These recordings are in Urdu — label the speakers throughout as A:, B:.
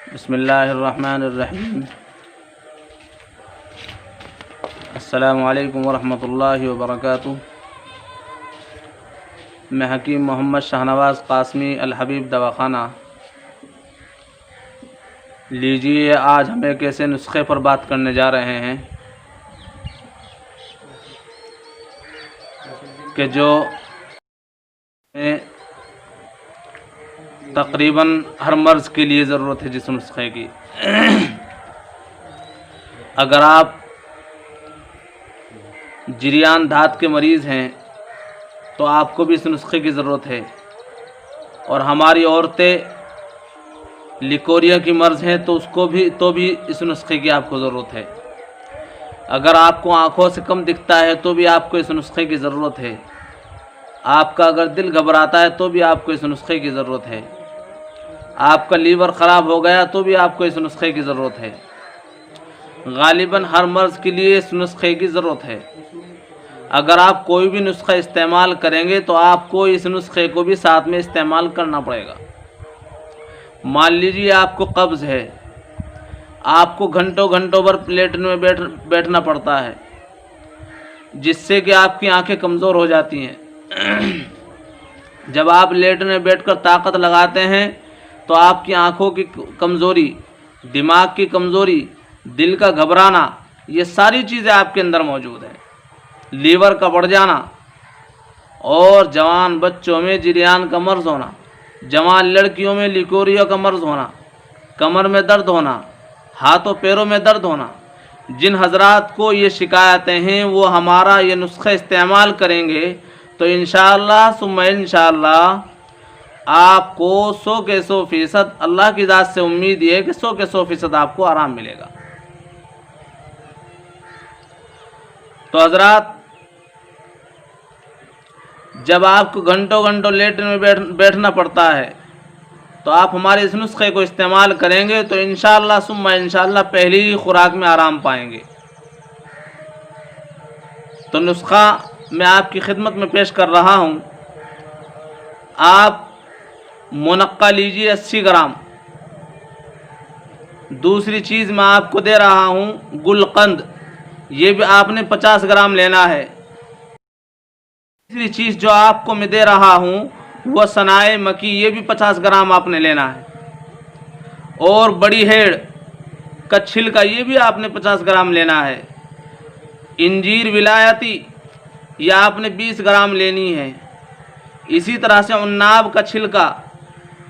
A: بسم اللہ الرحمن الرحیم۔ السلام علیکم ورحمۃ اللہ وبرکاتہ۔ میں حکیم محمد شاہنواز قاسمی الحبیب دواخانہ۔ لیجیے آج ہم ایک ایسے نسخے پر بات کرنے جا رہے ہیں کہ جو تقریباً ہر مرض کے لیے ضرورت ہے جس نسخے کی۔ اگر آپ جریان دھات کے مریض ہیں تو آپ کو بھی اس نسخے کی ضرورت ہے، اور ہماری عورتیں لیکوریا کی مرض ہیں تو بھی اس نسخے کی آپ کو ضرورت ہے۔ اگر آپ کو آنکھوں سے کم دکھتا ہے تو بھی آپ کو اس نسخے کی ضرورت ہے۔ آپ کا اگر دل گھبراتا ہے تو بھی آپ کو اس نسخے کی ضرورت ہے۔ آپ کا لیور خراب ہو گیا تو بھی آپ کو اس نسخے کی ضرورت ہے۔ غالباً ہر مرض کے لیے اس نسخے کی ضرورت ہے۔ اگر آپ کوئی بھی نسخہ استعمال کریں گے تو آپ کو اس نسخے کو بھی ساتھ میں استعمال کرنا پڑے گا۔ مان لیجیے آپ کو قبض ہے، آپ کو گھنٹوں بھر لیٹن میں بیٹھنا پڑتا ہے، جس سے کہ آپ کی آنکھیں کمزور ہو جاتی ہیں۔ جب آپ لیٹن میں بیٹھ کر طاقت لگاتے ہیں تو آپ کی آنکھوں کی کمزوری، دماغ کی کمزوری، دل کا گھبرانا، یہ ساری چیزیں آپ کے اندر موجود ہیں۔ لیور کا بڑھ جانا، اور جوان بچوں میں جریان کا مرض ہونا، جوان لڑکیوں میں لیکوریا کا مرض ہونا، کمر میں درد ہونا، ہاتھوں پیروں میں درد ہونا، جن حضرات کو یہ شکایتیں ہیں وہ ہمارا یہ نسخہ استعمال کریں گے تو انشاءاللہ ثم انشاءاللہ آپ کو 100 کے 100% اللہ کی ذات سے امید یہ ہے کہ 100 کے 100% آپ کو آرام ملے گا۔ تو حضرات، جب آپ کو گھنٹوں لیٹن میں بیٹھنا پڑتا ہے تو آپ ہمارے اس نسخے کو استعمال کریں گے تو انشاءاللہ ثم انشاءاللہ پہلی ہی خوراک میں آرام پائیں گے۔ تو نسخہ میں آپ کی خدمت میں پیش کر رہا ہوں۔ آپ منقع لیجیے 80 گرام۔ دوسری چیز میں آپ کو دے رہا ہوں گلقند، یہ بھی آپ نے 50 گرام لینا ہے۔ تیسری چیز جو آپ کو میں دے رہا ہوں وہ سنائے مکی، یہ بھی 50 گرام آپ نے لینا ہے۔ اور بڑی ہیڑ کا چھلکا، یہ بھی آپ نے 50 گرام لینا ہے۔ انجیر ولایتی، یہ آپ نے 20 گرام لینی ہے۔ اسی طرح سے عناب کا چھلکا،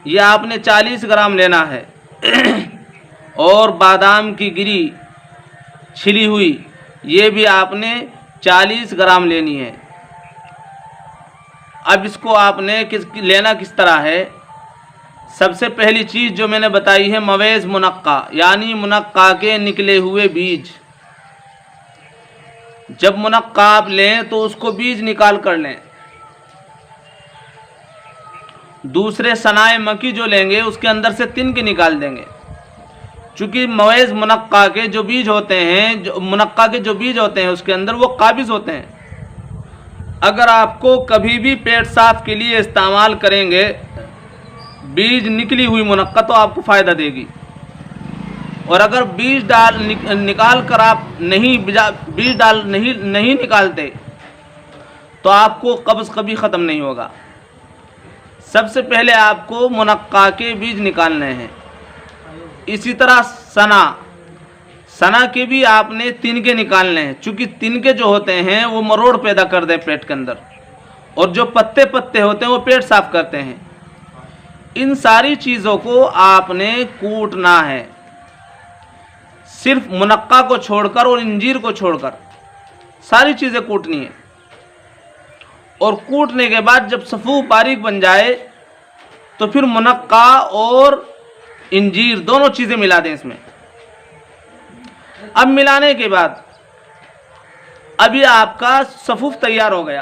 A: یہ آپ نے 40 گرام لینا ہے۔ اور بادام کی گری چھلی ہوئی، یہ بھی آپ نے 40 گرام لینی ہے۔ اب اس کو آپ نے لینا کس طرح ہے؟ سب سے پہلی چیز جو میں نے بتائی ہے مویز منقع، یعنی منقع کے نکلے ہوئے بیج۔ جب منقع آپ لیں تو اس کو بیج نکال کر لیں۔ دوسرے سنائے مکی جو لیں گے اس کے اندر سے تنکے نکال دیں گے، چونکہ مویز منقع کے جو بیج ہوتے ہیں، اس کے اندر وہ قابض ہوتے ہیں۔ اگر آپ کو کبھی بھی پیٹ صاف کے لیے استعمال کریں گے بیج نکلی ہوئی منقع تو آپ کو فائدہ دے گی، اور اگر بیج نکال کر آپ نہیں نکالتے تو آپ کو قبض کبھی ختم نہیں ہوگا۔ سب سے پہلے آپ کو منقع کے بیج نکالنے ہیں۔ اسی طرح سنا کے بھی آپ نے تنکے نکالنے ہیں، چونکہ تنکے جو ہوتے ہیں وہ مروڑ پیدا کر دیں پیٹ کے اندر، اور جو پتے ہوتے ہیں وہ پیٹ صاف کرتے ہیں۔ ان ساری چیزوں کو آپ نے کوٹنا ہے، صرف منقع کو چھوڑ کر اور انجیر کو چھوڑ کر ساری چیزیں کوٹنی ہیں۔ اور کوٹنے کے بعد جب صفو باریک بن جائے تو پھر منقع اور انجیر دونوں چیزیں ملا دیں اس میں۔ اب ملانے کے بعد ابھی آپ کا صفوف تیار ہو گیا،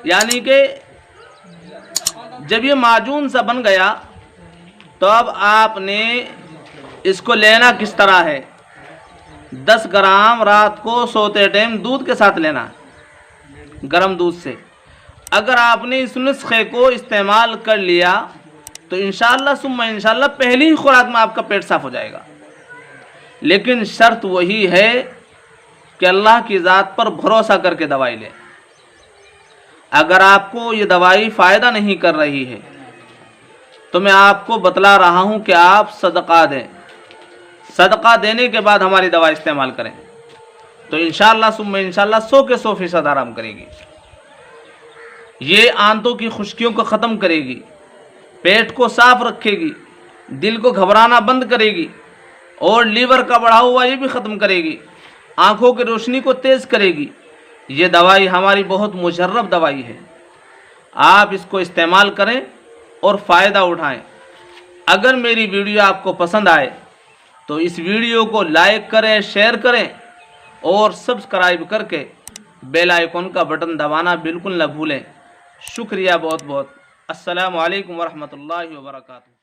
A: یعنی کہ جب یہ معجون سا بن گیا تو اب آپ نے اس کو لینا کس طرح ہے؟ 10 گرام رات کو سوتے ٹائم دودھ کے ساتھ لینا ہے، گرم دودھ سے، اگر آپ نے اس نسخے کو استعمال کر لیا تو انشاءاللہ ثم انشاءاللہ پہلی ہی خوراک میں آپ کا پیٹ صاف ہو جائے گا، لیکن شرط وہی ہے کہ اللہ کی ذات پر بھروسہ کر کے دوائی لیں۔ اگر آپ کو یہ دوائی فائدہ نہیں کر رہی ہے تو میں آپ کو بتلا رہا ہوں کہ آپ صدقہ دیں، صدقہ دینے کے بعد ہماری دوا استعمال کریں تو انشاءاللہ ثم انشاءاللہ 100% آرام کرے گی۔ یہ آنتوں کی خشکیوں کو ختم کرے گی، پیٹ کو صاف رکھے گی، دل کو گھبرانا بند کرے گی، اور لیور کا بڑھا ہوا یہ بھی ختم کرے گی، آنکھوں کی روشنی کو تیز کرے گی۔ یہ دوائی ہماری بہت مجرب دوائی ہے، آپ اس کو استعمال کریں اور فائدہ اٹھائیں۔ اگر میری ویڈیو آپ کو پسند آئے تو اس ویڈیو کو لائک کریں، شیئر کریں اور سبسکرائب کر کے بیل آئیکن کا بٹن دبانا بالکل نہ بھولیں۔ شکریہ بہت بہت۔ السلام علیکم ورحمۃ اللہ وبرکاتہ۔